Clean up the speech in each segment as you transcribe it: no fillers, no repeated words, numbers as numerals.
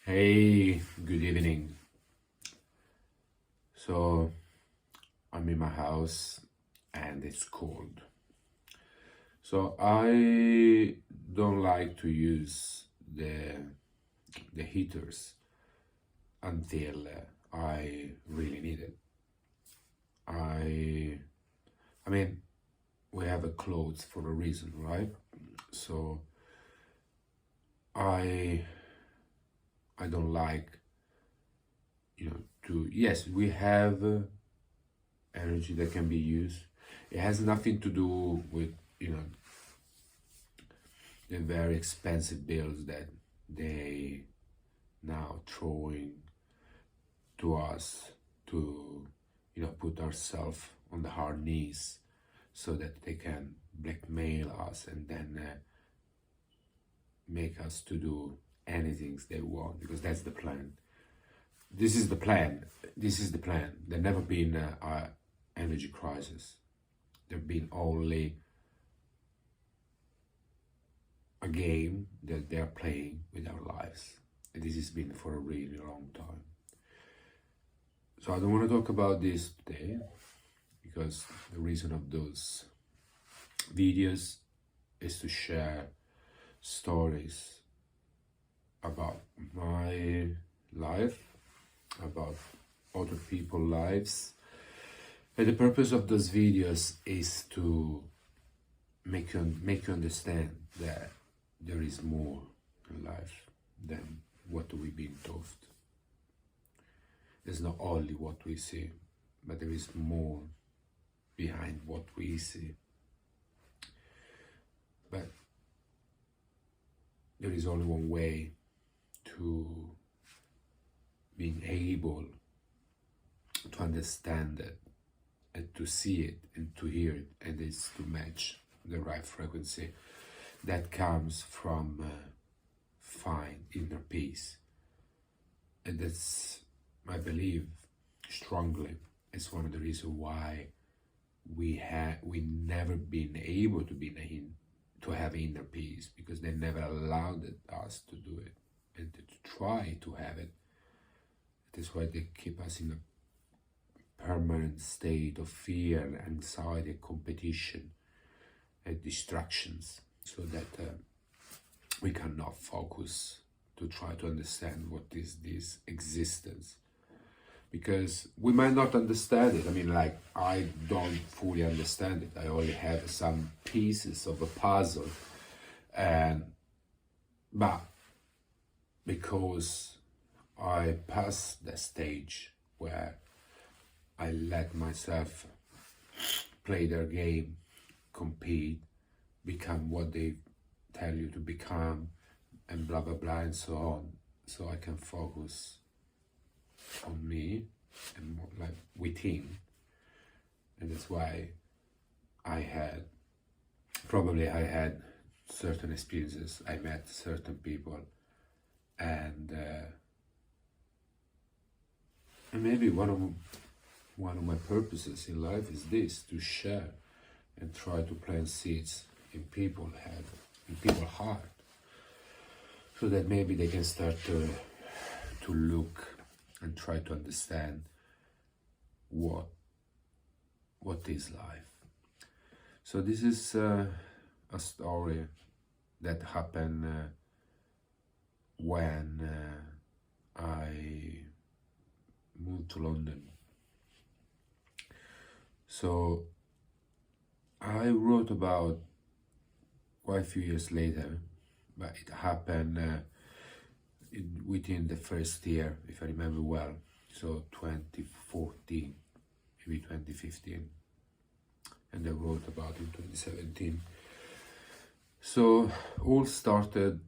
Hey, good evening. So I'm in my house and it's cold. So I don't like to use the heaters until I really need it. I I mean we have a clothes for a reason, right? So I I don't like to yes we have energy that can be used. It has nothing to do with you know the very expensive bills that they now throwing to us to put ourselves on the hard knees so that they can blackmail us and then make us to do anything they want because that's the plan. This is the plan. This is the plan. There never been a energy crisis. There been only a game that they're playing with our lives. And this has been for a really long time. So I don't want to talk about this today because the reason of those videos is to share stories about my life, about other people's lives. And the purpose of those videos is to make you understand that there is more in life than what we've been told. There's not only what we see, but there is more behind what we see. But there is only one way to being able to understand it and to see it and to hear it, and it's to match the right frequency that comes from find inner peace. And that's, I believe strongly, it's one of the reasons why we never been able to have inner peace, because they never allowed us to do it and to try to have it. That's why they keep us in a permanent state of fear, anxiety, competition, and distractions, so that we cannot focus to try to understand what is this existence. Because we might not understand it. I mean, like, I don't fully understand it. I only have some pieces of a puzzle. But because I passed the stage where I let myself play their game, compete, become what they tell you to become, and blah blah blah and so on, so I can focus on me and more like within. And that's why I had certain experiences, I met certain people, and maybe one of my purposes in life is this, to share and try to plant seeds in people's head, in people's heart, so that maybe they can start to look and try to understand what is life. So this is a story that happened when I moved to London. So I wrote about quite a few years later, but it happened within the first year, if I remember well, so 2014, maybe 2015, and I wrote about in 2017. So all started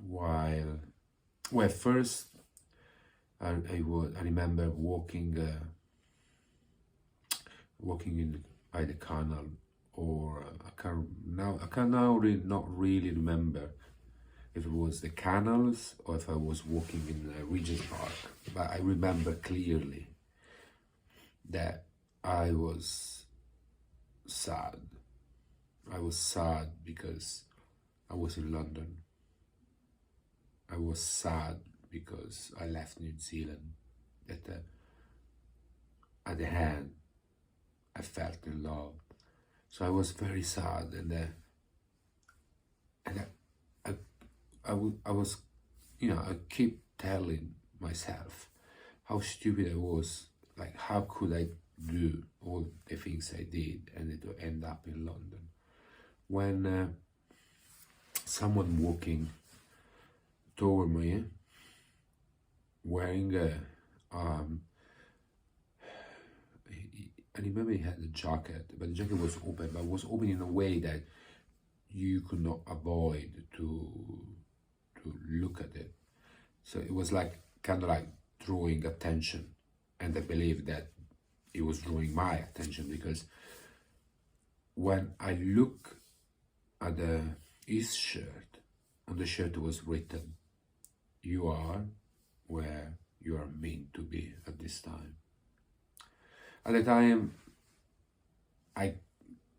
while first I remember walking in by the canal, or I can now not really remember if it was the canals or if I was walking in Regent's Park, but I remember clearly that I was sad. I was sad because I was in London. I was sad because I left New Zealand. That at the end, I felt in love. So I was very sad, I was, I keep telling myself how stupid I was. Like, how could I do all the things I did and it would end up in London? When someone walking toward me, wearing I remember he had a jacket, but the jacket was open, but it was open in a way that you could not avoid to look at it. So it was like kind of like drawing attention, and I believe that it was drawing my attention because when I look at his shirt, on the shirt was written, "You are where you are meant to be at this time." At the time, I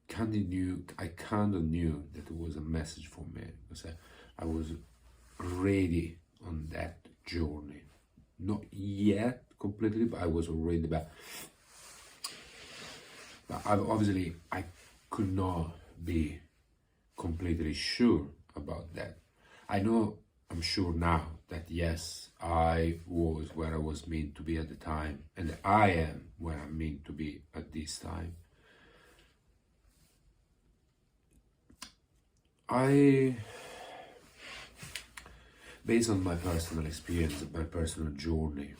kind of knew that it was a message for me because I was ready on that journey. Not yet completely, but I was already back. But obviously, I could not be completely sure about that. I'm sure now that yes, I was where I was meant to be at the time, and I am where I'm meant to be at this time. Based on my personal experience, my personal journey,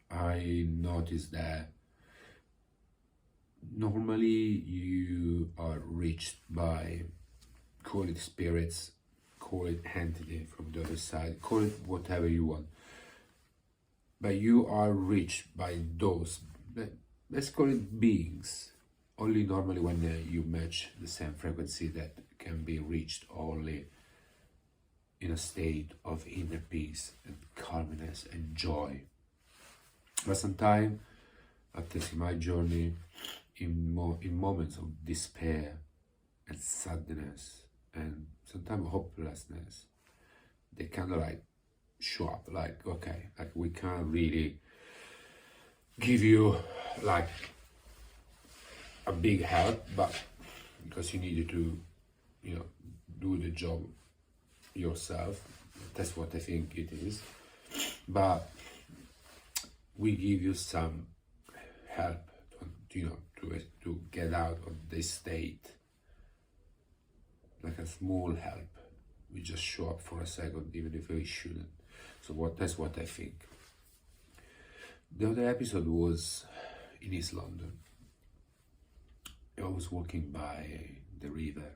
I noticed that normally you are reached by, call it spirits, call it entity from the other side, call it whatever you want, but you are reached by those, let's call it beings, only normally when you match the same frequency that can be reached only in a state of inner peace and calmness and joy. But sometimes, after my journey, in moments of despair and sadness and sometimes hopelessness, they kind of like show up, like, okay, like we can't really give you like a big help, but because you needed to, do the job yourself. That's what I think it is. But we give you some help to get out of this state, like a small help. We just show up for a second, even if we shouldn't. So that's what I think. The other episode was in East London. I was walking by the river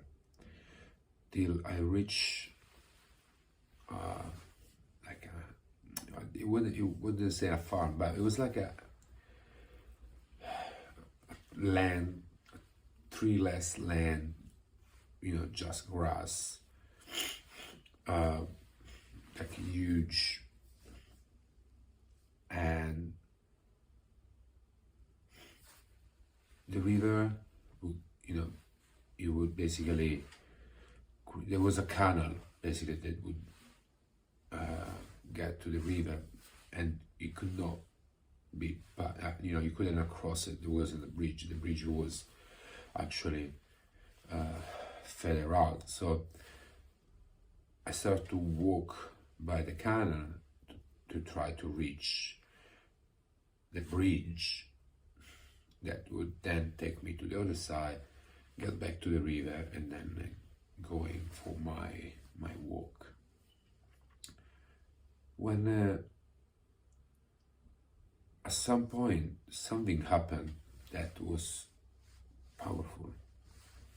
till I reached it wouldn't say a farm, but it was like a land, treeless land, just grass, like huge, and the river would, it would basically, there was a canal basically that would get to the river, and it could not be, you couldn't cross it. There wasn't a bridge. The bridge was actually further out. So I started to walk by the canal to try to reach the bridge that would then take me to the other side, get back to the river, and then going for my walk. When at some point something happened that was powerful.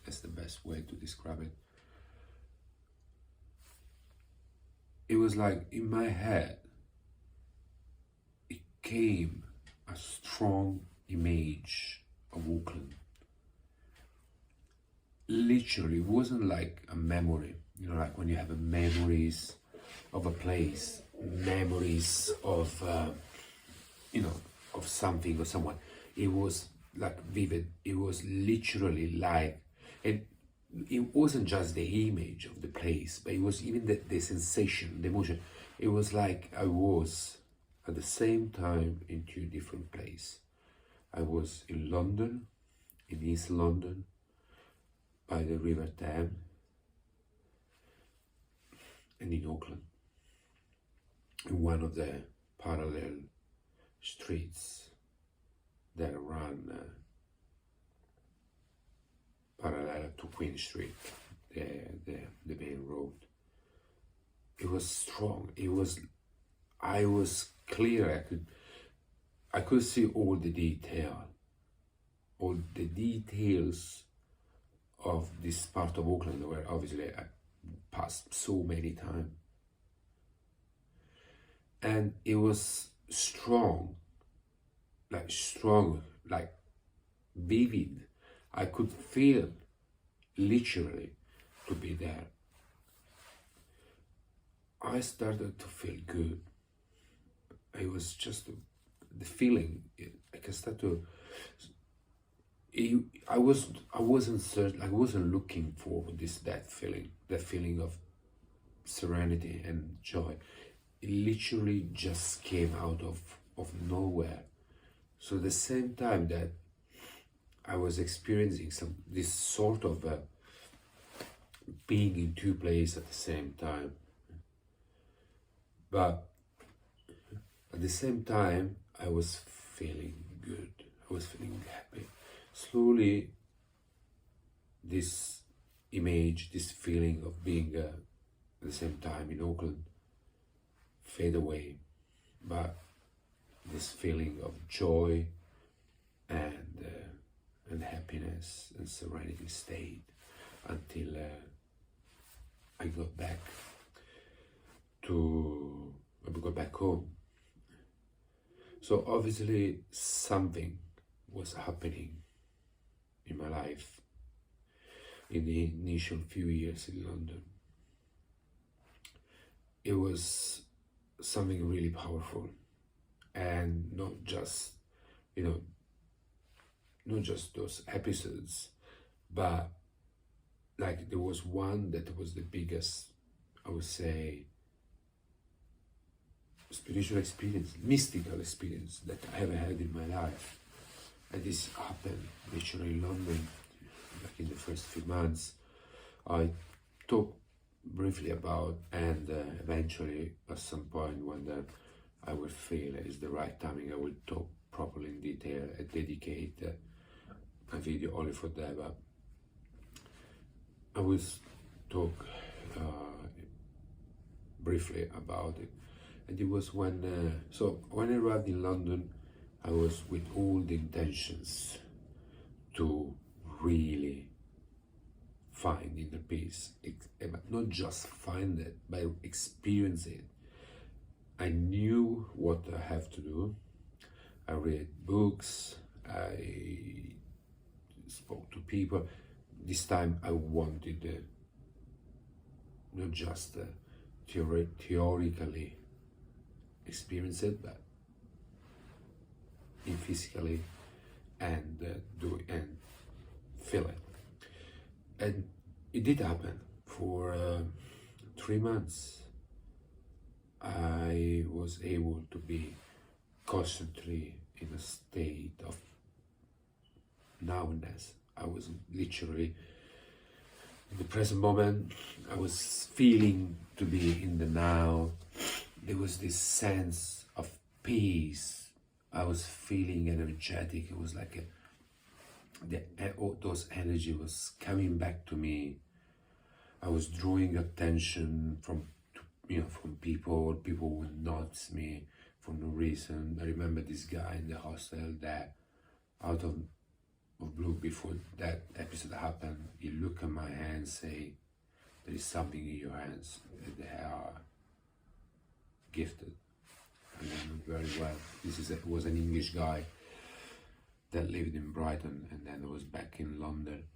That's the best way to describe it. It was like in my head, it came a strong image of Auckland. Literally, it wasn't like a memory, like when you have memories of a place, memories of, of something or someone. It was like vivid. It was literally like, and it wasn't just the image of the place, but it was even the sensation, the emotion. It was like I was at the same time in two different places. I was in London, in East London, by the River Thames, and in Auckland, in one of the parallel streets that run parallel to Queen Street, the main road. It was strong. I was clear. I could see all the details of this part of Auckland, where obviously I passed so many times. And it was strong, like vivid. I could feel literally to be there. I started to feel good. It was just the feeling. I can start to. I wasn't certain. I wasn't looking for that feeling of serenity and joy. It literally just came out of nowhere. So at the same time that I was experiencing this sort of being in two places at the same time, but at the same time I was feeling good. I was feeling happy. Slowly, this image, this feeling of being at the same time in Auckland fade away, but this feeling of joy and happiness and serenity stayed until I got back home. So obviously something was happening in my life in the initial few years in London. It was something really powerful, and not just those episodes, but like there was one that was the biggest, I would say, spiritual experience, mystical experience that I ever had in my life. And this happened literally in London, like in the first few months. I talked briefly about, and eventually at some point when I will feel is the right timing, I will talk properly in detail and dedicate a video only for that. But I will talk briefly about it. And it was when I arrived in London, I was with all the intentions to really find inner peace, but not just find it, but experience it. I knew what I have to do. I read books, I spoke to people. This time I wanted not just theoretically experience it, but physically and do it and feel it. And it did happen. For 3 months I was able to be constantly in a state of nowness. I was literally in the present moment. I was feeling to be in the now. There was this sense of peace. I was feeling energetic. It was like those energy was coming back to me. I was drawing attention from people. People would notice me for no reason. I remember this guy in the hostel that, out of blue, before that episode happened, he looked at my hands, say, "There is something in your hands. They are gifted." I remember very well. Was an English guy that lived in Brighton and then was back in London.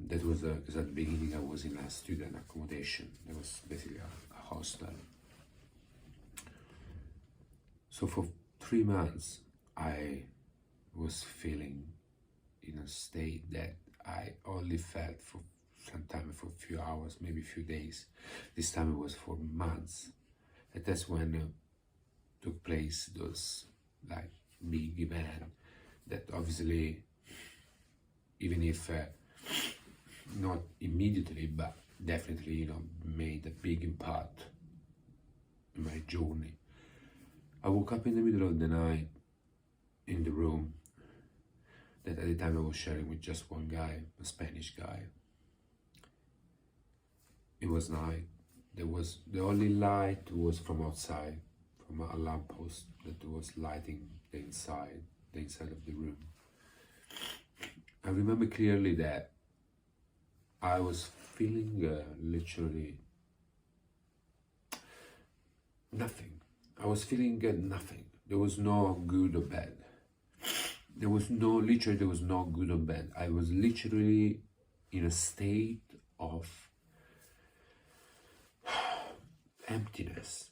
That was because at the beginning I was in a student accommodation. It was basically a hostel. So for 3 months I was feeling in a state that I only felt for sometimes for a few hours, maybe a few days. This time it was for months. And that's when took place those like big event that obviously, even if not immediately, but definitely, you know, made a big impact in my journey. I woke up in the middle of the night in the room that at the time I was sharing with just one guy, a Spanish guy. It was night. There was the only light was from outside, from a lamppost that was lighting the inside of the room. I remember clearly that I was feeling literally nothing. I was feeling nothing. There was no good or bad. There was no good or bad. I was literally in a state of emptiness.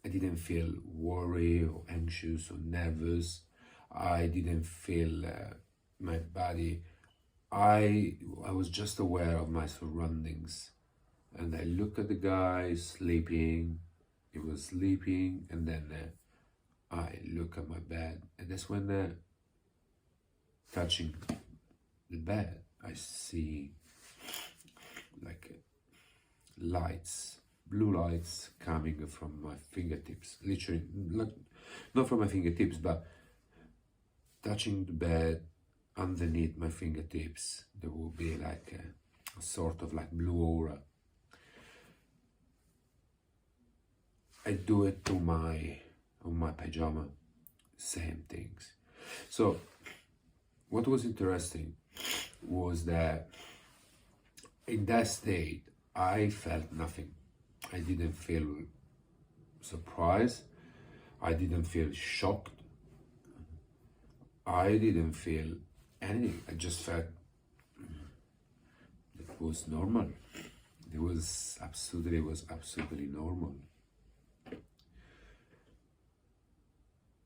I didn't feel worried or anxious or nervous. I didn't feel my body. I was just aware of my surroundings. And I look at the guy sleeping. He was sleeping, and then I look at my bed, and that's when touching the bed, I see like lights, blue lights coming from my fingertips, literally, not from my fingertips, but touching the bed underneath my fingertips. There will be like a sort of like blue aura. I do it to on my pajama, same things. So what was interesting was that in that state, I felt nothing. I didn't feel surprised. I didn't feel shocked. I didn't feel anything. I just felt it was normal. It was absolutely normal.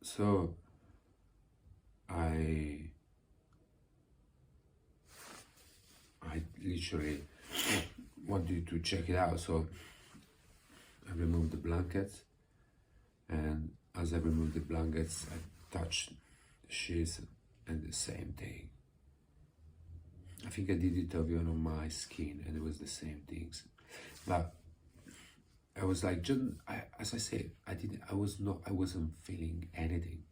So I literally wanted to check it out. So I removed the blankets, and as I removed the blankets, I touched the sheets, and the same thing. I think I did it even on my skin, and it was the same things. But I was like, just as I said, I wasn't feeling anything.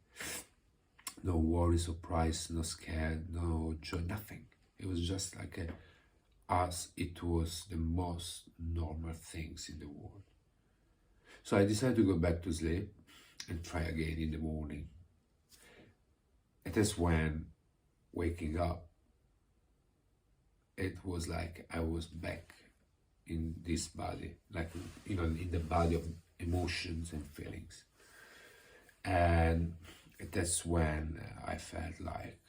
No worry, surprise, no scared, no joy, nothing. It was just like as it was the most normal things in the world. So I decided to go back to sleep and try again in the morning. And that's when waking up, it was like I was back in this body, like, you know, in the body of emotions and feelings. And that's when I felt like